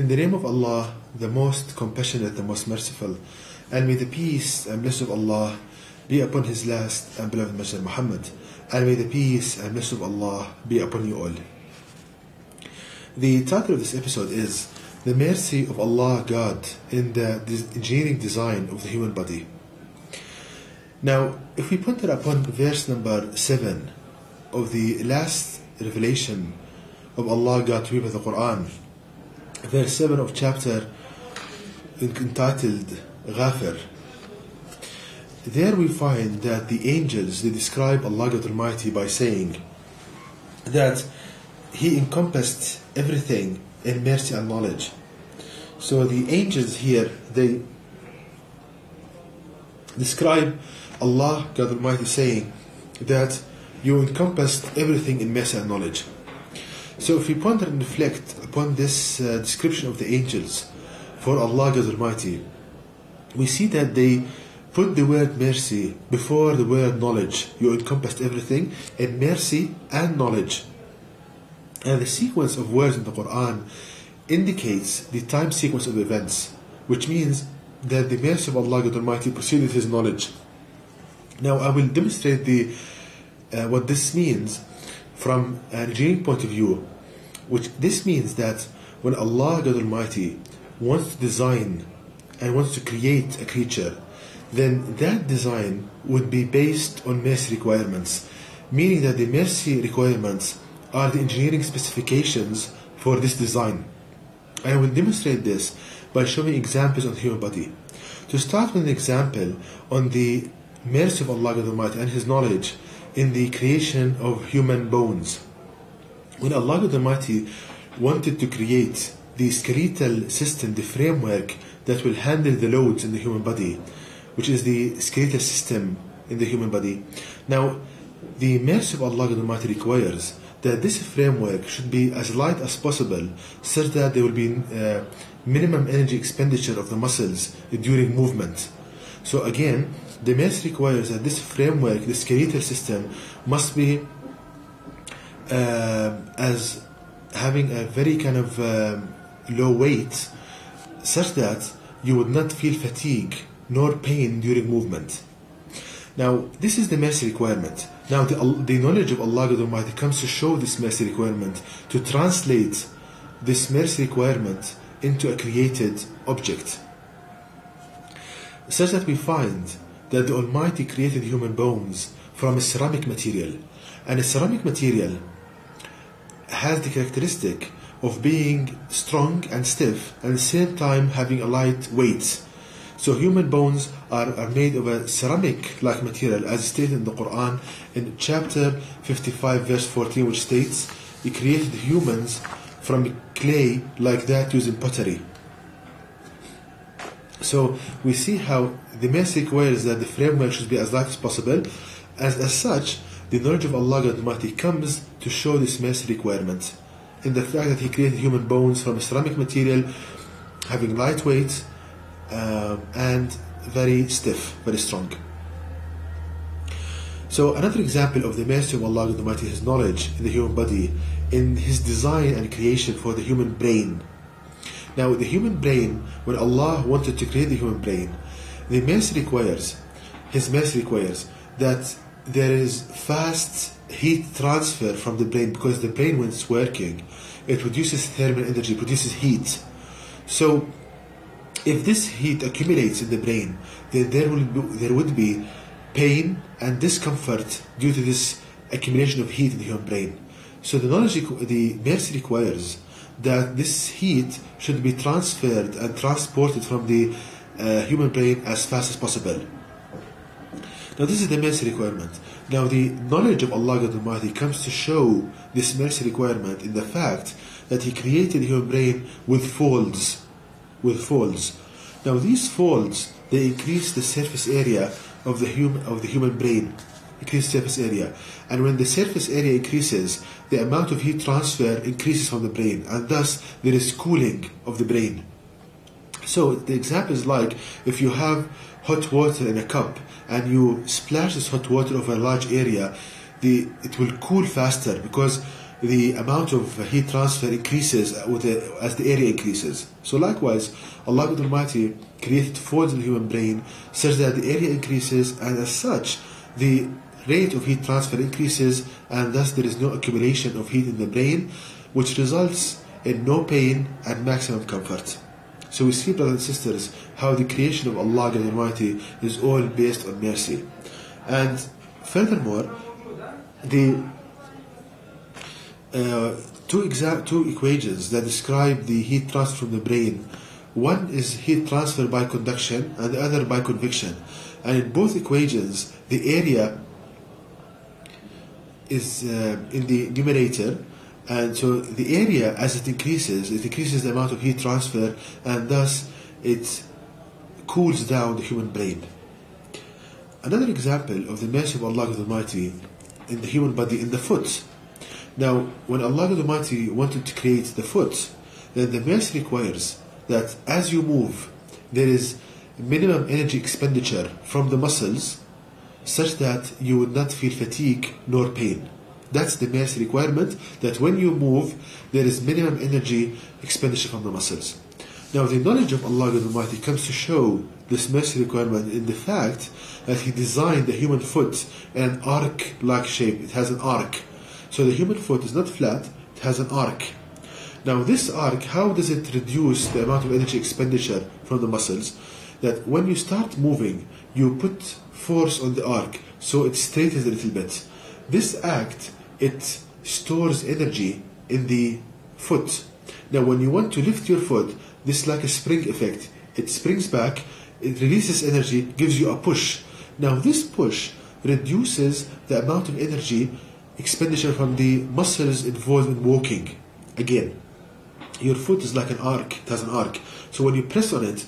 In the name of Allah, the most compassionate, the most merciful, and may the peace and blessing of Allah be upon His last and beloved Messenger Muhammad, and may the peace and blessing of Allah be upon you all. The title of this episode is The Mercy of Allah God in the Engineering Design of the Human Body. Now, if we ponder upon verse number 7 of the last revelation of Allah God to people of the Quran, verse 7 of chapter entitled Ghafir, there we find that the angels, they describe Allah God Almighty by saying that He encompassed everything in mercy and knowledge. So the angels here, they describe Allah God Almighty saying that you encompassed everything in mercy and knowledge. So if we ponder and reflect upon this description of the angels for Allah God Almighty, we see that they put the word mercy before the word knowledge. You encompassed everything in mercy and knowledge. And the sequence of words in the Quran indicates the time sequence of events, which means that the mercy of Allah God Almighty preceded His knowledge. Now I will demonstrate what this means from an engineering point of view, which this means that when Allah God Almighty wants to design and wants to create a creature, then that design would be based on mercy requirements, meaning that the mercy requirements are the engineering specifications for this design. I will demonstrate this by showing examples on the human body. To start with an example on the mercy of Allah God Almighty and His knowledge in the creation of human bones. When Allah God Almighty wanted to create the skeletal system, the framework that will handle the loads in the human body, which is the skeletal system in the human body. Now, the mercy of Allah God Almighty requires that this framework should be as light as possible, such that there will be minimum energy expenditure of the muscles during movement. So again, the mercy requires that this framework, the skeletal system, must be as having a very kind of low weight, such that you would not feel fatigue nor pain during movement. Now, this is the mercy requirement. Now, the knowledge of Allah God Almighty comes to show this mercy requirement, to translate this mercy requirement into a created object, such that we find that the Almighty created human bones from a ceramic material, and a ceramic material has the characteristic of being strong and stiff, and at the same time having a light weight. So human bones are made of a ceramic-like material, as stated in the Quran in chapter 55 verse 14, which states, He created humans from clay like that using pottery. So we see how the mercy requires that the framework should be as light as possible. As such, the knowledge of Allah God Almighty comes to show this mercy requirement in the fact that He created human bones from a ceramic material, having light weight and very stiff, very strong. So another example of the mercy of Allah God Almighty, His knowledge in the human body, in His design and creation for the human brain. Now, the human brain, when Allah wanted to create the human brain, the mercy requires, His mercy requires that there is fast heat transfer from the brain, because the brain, when it's working, it produces thermal energy, produces heat. So if this heat accumulates in the brain, then there would be pain and discomfort due to this accumulation of heat in the human brain. So the mercy requires that this heat should be transferred and transported from the human brain as fast as possible. Now this is the mercy requirement. Now the knowledge of Allah God Almighty comes to show this mercy requirement in the fact that He created the human brain with folds. Now these folds, they increase the surface area of the human brain, increase surface area, and when the surface area increases, the amount of heat transfer increases from the brain, and thus there is cooling of the brain. So the example is like if you have hot water in a cup and you splash this hot water over a large area, it will cool faster, because the amount of heat transfer increases as the area increases. So likewise, Allah Almighty created folds in the human brain such that the area increases, and as such, the rate of heat transfer increases, and thus there is no accumulation of heat in the brain, which results in no pain and maximum comfort. So we see, brothers and sisters, how the creation of Allah Almighty is all based on mercy. And furthermore, the two equations that describe the heat transfer from the brain, one is heat transfer by conduction and the other by convection. And in both equations, the area is in the numerator, and so the area, as it increases the amount of heat transfer, and thus it cools down the human brain. Another example of the mercy of Allah Almighty in the human body, in the foot. Now, when Allah Almighty wanted to create the foot, then the mercy requires that as you move, there is minimum energy expenditure from the muscles, such that you would not feel fatigue nor pain. That's the mercy requirement, that when you move, there is minimum energy expenditure from the muscles. Now, the knowledge of Allah Almighty comes to show this mercy requirement in the fact that He designed the human foot in an arc-like shape. It has an arc. So the human foot is not flat, it has an arc. Now this arc, how does it reduce the amount of energy expenditure from the muscles? That when you start moving, you put force on the arc, so it straightens a little bit. This act, it stores energy in the foot. Now when you want to lift your foot, this is like a spring effect. It springs back, it releases energy, gives you a push. Now this push reduces the amount of energy expenditure from the muscles involved in walking. Again, your foot is like an arc, it has an arc. So when you press on it,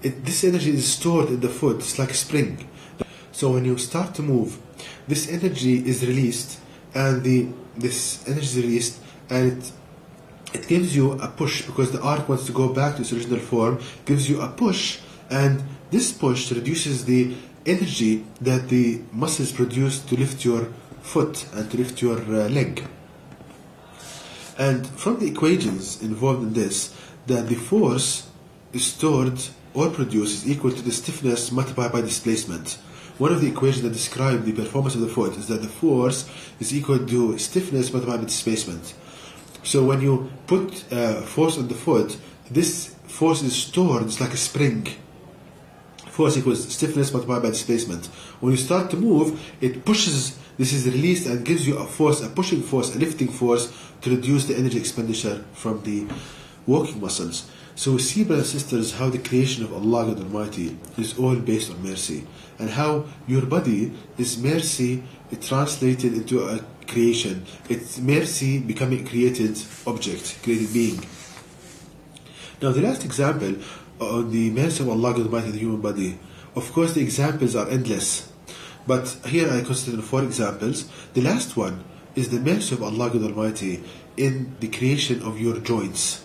this energy is stored in the foot, it's like a spring. So when you start to move, this energy is released, and this energy is released, and it gives you a push, because the arc wants to go back to its original form, gives you a push, and this push reduces the energy that the muscles produce to lift your foot and to lift your leg. And from the equations involved in this, that the force is stored or produced is equal to the stiffness multiplied by displacement. One of the equations that describe the performance of the foot is that the force is equal to stiffness multiplied by displacement. So when you put force on the foot, this force is stored, it's like a spring. Force equals stiffness multiplied by displacement. When you start to move, it pushes, this is released and gives you a force, a pushing force, a lifting force to reduce the energy expenditure from the walking muscles. So we see, brothers and sisters, how the creation of Allah God Almighty is all based on mercy, and how your body is mercy translated into a creation. It's mercy becoming a created object, created being. Now the last example on the mercy of Allah God Almighty in the human body, of course the examples are endless, but here I consider 4 examples. The last one is the mercy of Allah God Almighty in the creation of your joints.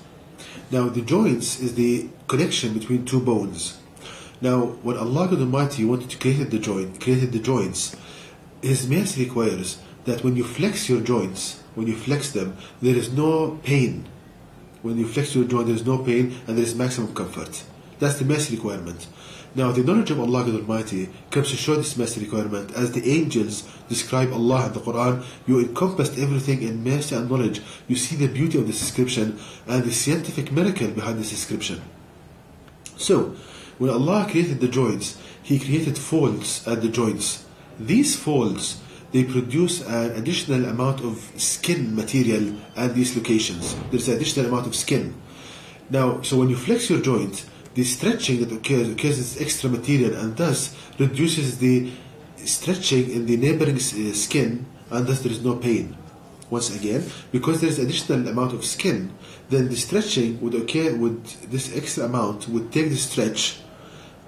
Now the joints is the connection between 2 bones. Now when Allah God Almighty wanted to create the joints, His mercy requires that when you flex your joints, when you flex them, there is no pain. When you flex your joint, there is no pain, and there is maximum comfort. That's the mercy requirement. Now the knowledge of Allah God Almighty comes to show this mercy requirement, as the angels describe Allah in the Quran. You encompassed everything in mercy and knowledge. You see the beauty of this description and the scientific miracle behind this description. So when Allah created the joints, He created folds at the joints. These folds, they produce an additional amount of skin material at these locations. There's an additional amount of skin. Now, so when you flex your joint, the stretching that occurs this extra material, and thus reduces the stretching in the neighboring skin, and thus there is no pain. Once again, because there is additional amount of skin, then the stretching would occur with this extra amount, would take the stretch,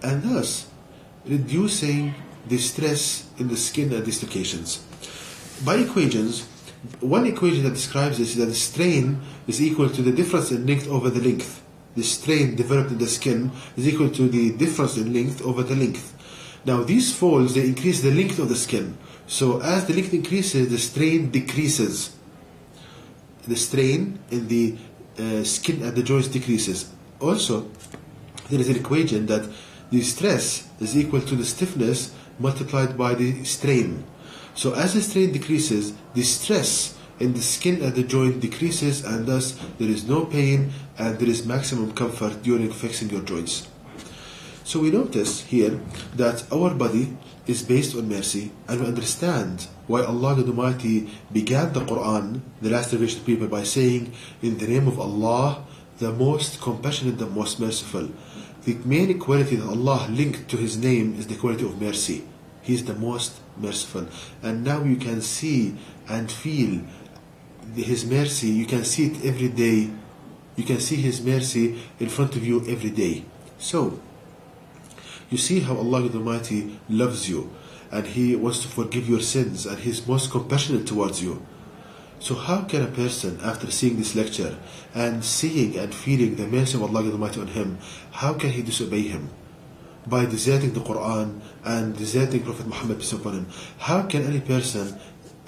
and thus reducing the stress in the skin at these locations. By equations, one equation that describes this is that the strain is equal to the difference in length over the length. The strain developed in the skin is equal to the difference in length over the length. Now these folds, they increase the length of the skin. So as the length increases, the strain decreases. the strain in the skin at the joints decreases. Also, there is an equation that the stress is equal to the stiffness multiplied by the strain. So as the strain decreases, the stress in the skin at the joint decreases, and thus there is no pain and there is maximum comfort during fixing your joints. So we notice here that our body is based on mercy, and we understand why Allah the Almighty began the Quran, the last revelation to people, by saying, in the name of Allah, the most compassionate, the most merciful. The main quality that Allah linked to His name is the quality of mercy. He is the most merciful. And now you can see and feel His mercy. You can see it every day. You can see His mercy in front of you every day. So, you see how Allah the Almighty loves you, and He wants to forgive your sins, and He is most compassionate towards you. So how can a person, after seeing this lecture and seeing and feeling the mercy of Allah the Almighty on him, how can he disobey Him? By deserting the Quran and deserting Prophet Muhammad peace upon him. How can any person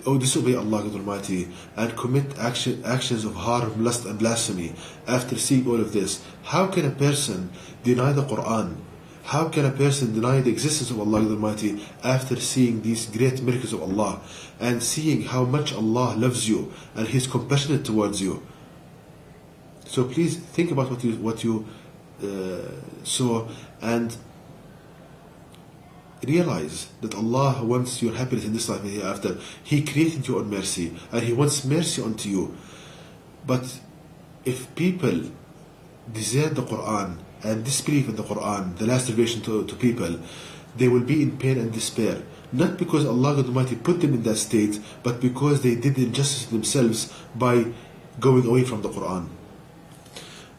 disobey Allah the Almighty and commit actions of harm, lust and blasphemy after seeing all of this? How can a person deny the Quran? How can a person deny the existence of Allah the Almighty after seeing these great miracles of Allah and seeing how much Allah loves you and He is compassionate towards you? So please think about what you saw and realize that Allah wants your happiness in this life and hereafter. He created you on mercy, and He wants mercy unto you. But if people desert the Quran and disbelief in the Quran, the last revelation to people, they will be in pain and despair. Not because Allah the Almighty put them in that state, but because they did injustice to themselves by going away from the Quran.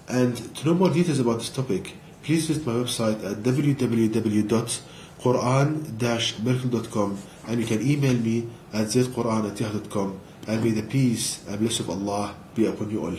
And to know more details about this topic, please visit my website at www.quran-miracle.com, and you can email me at zaidquran@yahoo.com, and may the peace and blessing of Allah be upon you all.